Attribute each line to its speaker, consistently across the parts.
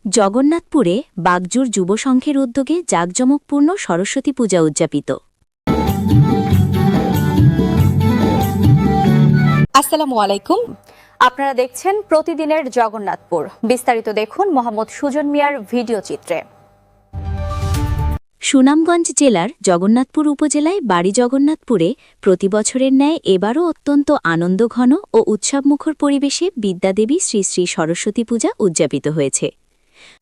Speaker 1: জগন্নাথপুরে বাগজুর যুব সংঘের উদ্যোগে জাঁকজমকপূর্ণ সরস্বতী পূজা উদযাপিত।
Speaker 2: আসসালামু আলাইকুম, আপনারা দেখছেন প্রতিদিনের জগন্নাথপুর। বিস্তারিত দেখুন মোহাম্মদ সুজন মিয়ার ভিডিও চিত্রে।
Speaker 1: সুনামগঞ্জ জেলার জগন্নাথপুর উপজেলায় বাড়ি জগন্নাথপুরে প্রতি বছরের ন্যায় এবারও অত্যন্ত আনন্দঘন ও উৎসবমুখর পরিবেশে বিদ্যাদেবী শ্রী শ্রী সরস্বতী পূজা উদযাপিত হয়েছে।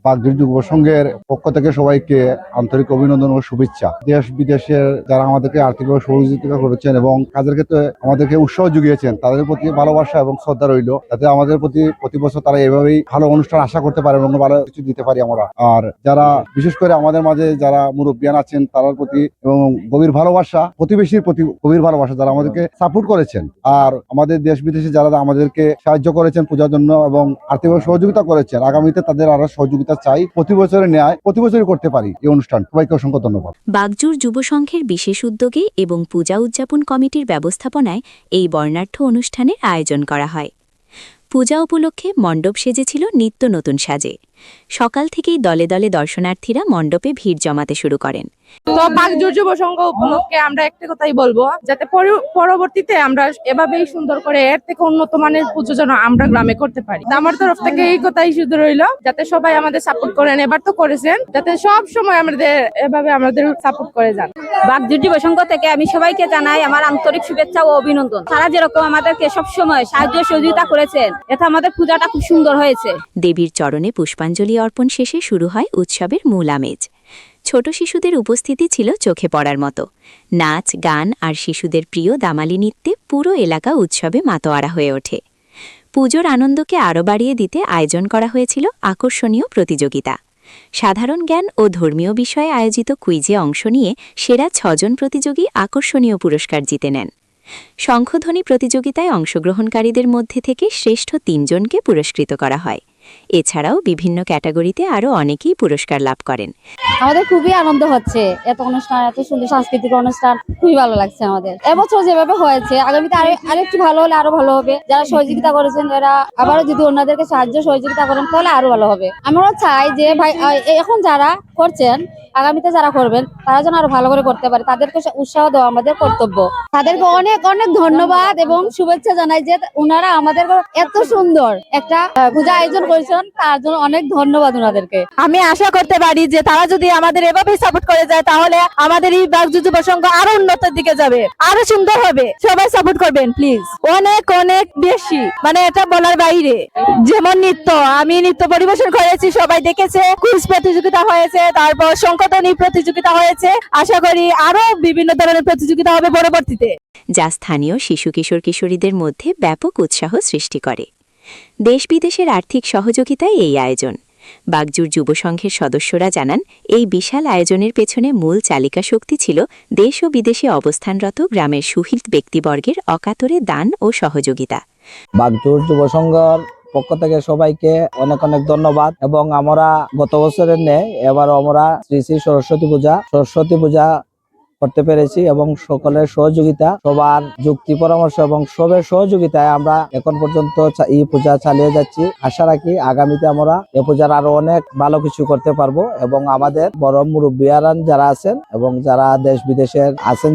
Speaker 3: বাগজুর যুব সংঘের পক্ষ থেকে সবাইকে আন্তরিক অভিনন্দন ও শুভেচ্ছা। দেশ বিদেশের যারা আমাদেরকে আর্থিকভাবে সহযোগিতা করেছেন এবং কাজের ক্ষেত্রে আমাদেরকে উৎসাহ জুগিয়েছেন, তাদের প্রতি ভালোবাসা এবং শ্রদ্ধা রইল, যাতে আমাদের প্রতি বছর তারা এভাবেই ভালো অনুষ্ঠান আশা করতে পারে এবং ভালো কিছু দিতে পারি আমরা। আর যারা বিশেষ করে আমাদের মাঝে যারা মুরব্বিয়ান আছেন তাদের প্রতি এবং গভীর ভালোবাসা, প্রতিবেশীর প্রতি গভীর ভালোবাসা, যারা আমাদেরকে সাপোর্ট করেছেন আর আমাদের দেশ বিদেশে যারা আমাদেরকে সাহায্য করেছেন পূজার জন্য এবং আর্থিকভাবে সহযোগিতা করেছেন, আগামীতে তাদের আরো সহযোগিতা চাই। প্রতি বছরের ন্যায় প্রতি বছরই করতে পারি এই অনুষ্ঠান। সবাইকে অসংখ্য ধন্যবাদ।
Speaker 1: বাগজুর যুব সংঘের বিশেষ উদ্যোগে এবং পূজা উদযাপন কমিটির ব্যবস্থাপনায় এই বর্ণাঢ্য অনুষ্ঠানের আয়োজন করা হয়। পূজা উপলক্ষে মণ্ডপ সেজেছিল নিত্য নতুন সাজে। সকাল থেকেই দলে দলে দর্শনার্থীরা মণ্ডপে ভিড় জমাতে শুরু করেন।
Speaker 4: তো বাগজুর যুব সংঘ উপলক্ষে আমরা একটা কথাই বলবো, যাতে পরবর্তীতে আমরা এভাবেই সুন্দর করে এর থেকে উন্নত মানের পুজো যেন আমরা গ্রামে করতে পারি। আমার তরফ থেকে এই কথাই শুধু রইল, যাতে সবাই আমাদের সাপোর্ট করেন। এবার তো করেছেন, যাতে সব সময় আমাদের এভাবে আমাদের সাপোর্ট করে যান।
Speaker 5: বাগজুর যুব সংঘ থেকে আমি সবাইকে জানাই আমার আন্তরিক শুভেচ্ছা ও অভিনন্দন। তারা যেরকম আমাদেরকে সবসময় সাহায্য সহযোগিতা করেছেন, এতে আমাদের পূজাটা খুব সুন্দর হয়েছে।
Speaker 1: দেবীর চরণে পুষ্পাঞ্জলি অর্পণ শেষে শুরু হয় উৎসবের মূল আমেজ। ছোট শিশুদের উপস্থিতি ছিল চোখে পড়ার মতো। নাচ, গান আর শিশুদের প্রিয় দামালি নৃত্যে পুরো এলাকা উৎসবে মাতোয়ারা হয়ে ওঠে। পুজোর আনন্দকে আরও বাড়িয়ে দিতে আয়োজন করা হয়েছিল আকর্ষণীয় প্রতিযোগিতা। সাধারণ জ্ঞান ও ধর্মীয় বিষয়ে আয়োজিত কুইজে অংশ নিয়ে সেরা ৬ জন প্রতিযোগী আকর্ষণীয় পুরস্কার জিতে নেন। শঙ্খধ্বনি প্রতিযোগিতায় অংশগ্রহণকারীদের মধ্যে থেকে শ্রেষ্ঠ ৩ জনকে পুরস্কৃত করা হয়। এছাড়াও বিভিন্ন ক্যাটাগরিতে আরও অনেকেই পুরস্কার লাভ করেন।
Speaker 6: আমাদের খুবই আনন্দ হচ্ছে, এত অনুষ্ঠান, এত সুন্দর সাংস্কৃতিক অনুষ্ঠান, খুবই ভালো লাগছে আমাদের। এবছর যেভাবে হয়েছে, আগামীতে আরেকটু ভালো হলে আরো ভালো হবে। যারা সহযোগিতা করেছেন, এরা আবারও যদি অন্যদেরকে সাহায্য সহযোগিতা করেন তাহলে আরো ভালো হবে। আমরা চাই যে ভাই এখন যারা করছেন, আগামীতে যারা করবেন তারা যেন আরো ভালো করে করতে পারে। তাদেরকে উৎসাহ দেওয়া আমাদের কর্তব্য। তাদেরকে অনেক অনেক ধন্যবাদ এবং শুভেচ্ছা জানাই যে ওনারা আমাদের এত সুন্দর একটা পূজা আয়োজন করেছেন, তার জন্য অনেক ধন্যবাদ ওনাদেরকে।
Speaker 5: আমি আশা করতে পারি যে তারা যদি আমাদের এভাবেই সাপোর্ট করে যায়, তাহলে আমাদের এই বাগজুর যুব সংঘ আরো উন্নতির দিকে যাবে, আরো সুন্দর হবে। সবাই সাপোর্ট করবেন প্লিজ। অনেক অনেক বেশি, মানে এটা বলার বাইরে। যেমন নৃত্য, আমি নৃত্য পরিবেশন করেছি, সবাই দেখেছে। কুইজ প্রতিযোগিতা হয়েছে, তারপর শঙ্খধ্বনি প্রতিযোগিতা হয়েছে। আশা করি আরো বিভিন্ন ধরনের প্রতিযোগিতা হবে পরবর্তীতে,
Speaker 1: যা স্থানীয় শিশু কিশোর কিশোরীদের মধ্যে ব্যাপক উৎসাহ সৃষ্টি করে। দেশ বিদেশের আর্থিক সহযোগিতায় এই আয়োজন। বাগজুর যুব সংঘের সদস্যরা জানান, এই বিশাল আয়োজনের পেছনে মূল চালিকা শক্তি ছিল দেশ ও বিদেশে অবস্থানরত গ্রামের সুহৃদ ব্যক্তিবর্গের অকাতরে দান ও সহযোগিতা।
Speaker 7: বাগজুর যুব সংঘর পক্ষ থেকে সবাইকে অনেক অনেক ধন্যবাদ। এবং আমরা গত বছরের ন্যায় এবারও আমরা শ্রী শ্রী সরস্বতী পূজা করতে পেরেছি এবং সকলের সহযোগিতা, সবার যুক্তি পরামর্শ এবং সবের সহযোগিতায় আমরা এখন পর্যন্ত এই পূজা চালিয়ে যাচ্ছি। আশা রাখি আগামীতে আমরা এই পূজার আরো অনেক ভালো কিছু করতে পারবো এবং আমাদের বড় মুরব্বিয়ারান যারা আছেন এবং যারা দেশ বিদেশের আছেন,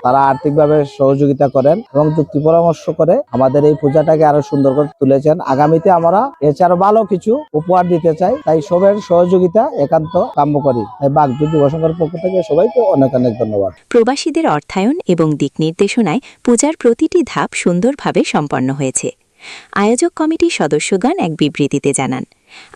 Speaker 7: তারা আর্থিকভাবে সহযোগিতা করেন এবং যুক্তি পরামর্শ করে আমাদের এই পূজাটাকে আরো সুন্দর করে তুলেছেন। আগামীতে আমরা এছাড়া ভালো কিছু উপহার দিতে চাই, তাই সবের সহযোগিতা একান্ত কাম্য করি। তাই বাগজুর যুব সংঘের পক্ষ থেকে সবাইকে অনেক অনেক ধন্যবাদ।
Speaker 1: প্রবাসীদের অর্থায়ন এবং দিক নির্দেশনায় পূজার প্রতিটি ধাপ সুন্দরভাবে সম্পন্ন হয়েছে। আয়োজক কমিটির সদস্যগণ এক বিবৃতিতে জানান,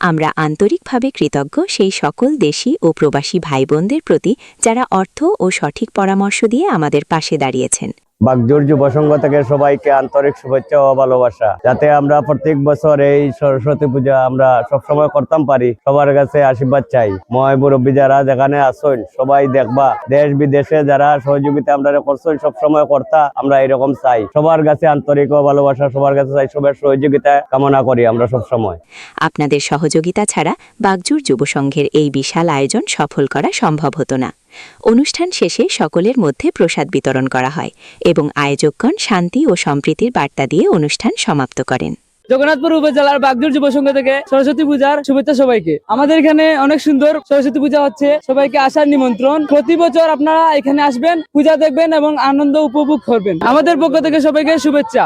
Speaker 1: আমরা আন্তরিকভাবে কৃতজ্ঞ সেই সকল দেশি ও প্রবাসী ভাই বোনদের প্রতি যারা অর্থ ও সঠিক পরামর্শ দিয়ে আমাদের পাশে দাঁড়িয়েছেন।
Speaker 8: বাগজুর যুব সংঘ থেকে সবাইকে আন্তরিক শুভেচ্ছা ও ভালোবাসা। যাতে আমরা প্রত্যেক বছর এই সরস্বতী পূজা আমরা সবসময় করতাম পারি, সবার কাছে আশীর্বাদ চাই। ময় মুরব্বী যারা যেখানে আসেন সবাই দেখবা, দেশ বিদেশে যারা সহযোগিতা আমরা করছেন সবসময় কর্তা, আমরা এরকম চাই। সবার কাছে আন্তরিক ও ভালোবাসা সবার কাছে চাই, সবার সহযোগিতা কামনা করি আমরা সবসময়।
Speaker 1: আপনাদের সহযোগিতা ছাড়া বাগজুর যুব সংঘের এই বিশাল আয়োজন সফল করা সম্ভব হতো না। অনুষ্ঠান শেষে সকলের মধ্যে প্রসাদ বিতরণ করা হয় এবং আয়োজকগণ শান্তি ও সম্প্রীতির বার্তা দিয়ে অনুষ্ঠান সমাপ্ত করেন।
Speaker 9: জগন্নাথপুর উপজেলার বাগজুর যুব সংঘ থেকে সরস্বতী পূজার শুভেচ্ছা সবাইকে। আমাদের এখানে অনেক সুন্দর সরস্বতী পূজা হচ্ছে, সবাইকে আসার নিমন্ত্রণ। প্রতি বছর আপনারা এখানে আসবেন, পূজা দেখবেন এবং আনন্দ উপভোগ করবেন। আমাদের পক্ষ থেকে সবাইকে শুভেচ্ছা।